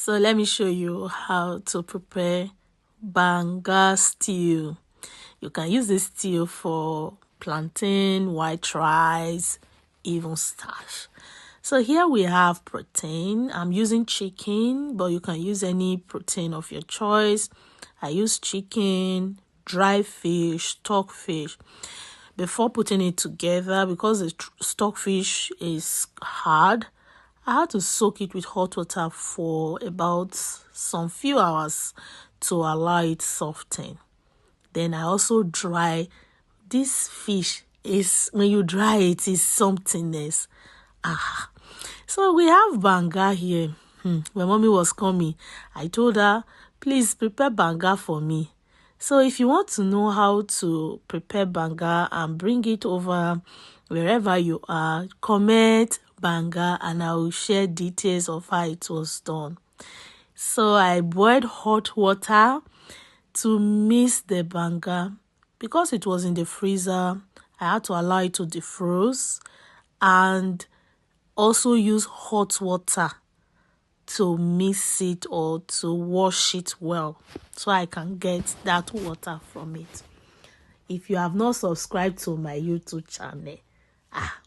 So let me show you how to prepare Bangar stew. You can use this stew for plantain, white rice, even starch. So here we have protein. I'm using chicken, but you can use any protein of your choice. I use chicken, dry fish, stockfish. Before putting it together, because the stockfish is hard, I had to soak it with hot water for about some few hours to allow it soften. Then I also dry this fish. Is when you dry it is something else. So we have Bangar here. When mommy was coming, I told her, please prepare Bangar for me. So if you want to know how to prepare Bangar and bring it over wherever you are, comment Bangar and I will share details of how it was done. So I boiled hot water to mix the Bangar. Because it was in the freezer, I had to allow it to defrost and also use hot water to mix it or to wash it well so I can get that water from it. If you have not subscribed to my YouTube channel,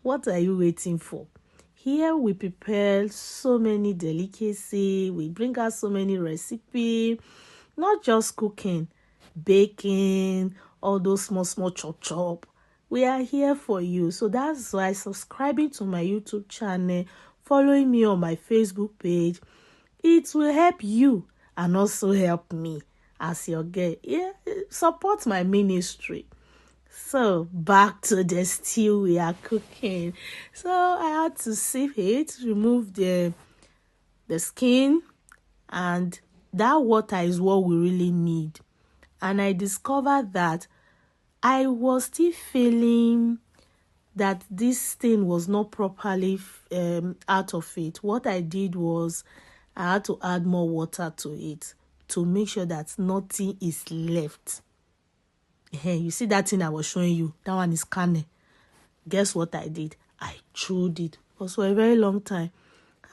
what are you waiting for? Here we prepare so many delicacies, we bring out so many recipes, not just cooking, baking, all those small chop. We are here for you. So that's why subscribing to my YouTube channel, following me on my Facebook page, it will help you and also help me as your girl. Yeah, support my ministry. So back to the stew we are cooking. So I had to sieve it, remove the skin, and that water is what we really need. And I discovered that I was still feeling that this thing was not properly out of it. What I did was I had to add more water to it to make sure that nothing is left. You see that thing I was showing you? That one is carne. Guess what I did? I chewed it. Because for a very long time,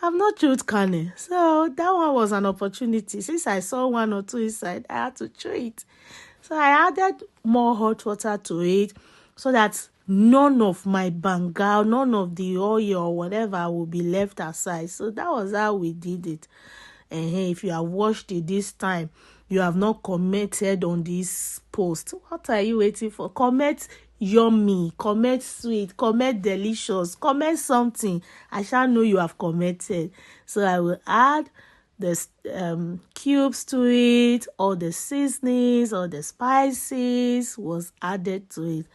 I've not chewed carne. So that one was an opportunity. Since I saw one or two inside, I had to chew it. So I added more hot water to it so that none of my Bangar, none of the oil or whatever will be left aside. So that was how we did it. And if you have watched it this time, you have not commented on this post. What are you waiting for? Comment yummy, comment sweet, comment delicious, comment something. I shall know you have commented. So I will add the cubes to it, all the seasonings, all the spices was added to it.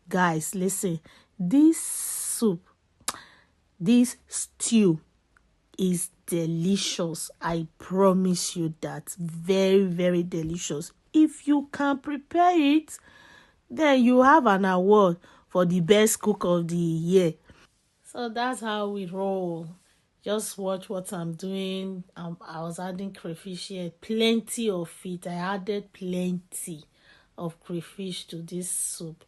Guys, listen, this soup, this stew is delicious. I promise you that. Very, very delicious. If you can prepare it, then you have an award for the best cook of the year. So that's how we roll. Just watch what I'm doing. I was adding crayfish here. Plenty of it. I added plenty of crayfish to this soup.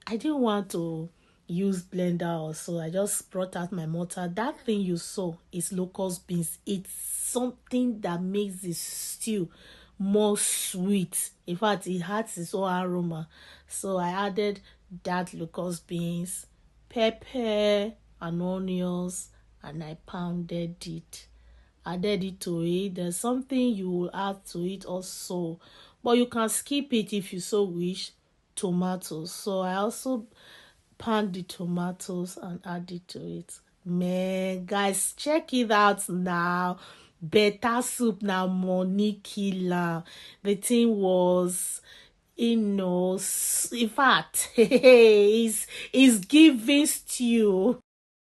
I didn't want to use blender or so. I just brought out my mortar. That thing you saw is locust beans. It's something that makes the stew more sweet. In fact, it has its own aroma. So I added that locust beans, pepper and onions, and I pounded it. Added it to it. There's something you will add to it also, but you can skip it if you so wish. Tomatoes. So I also pound the tomatoes and add it to it. Man, guys, check it out now. Better soup now, money killer. The thing was, in fact, it's giving stew.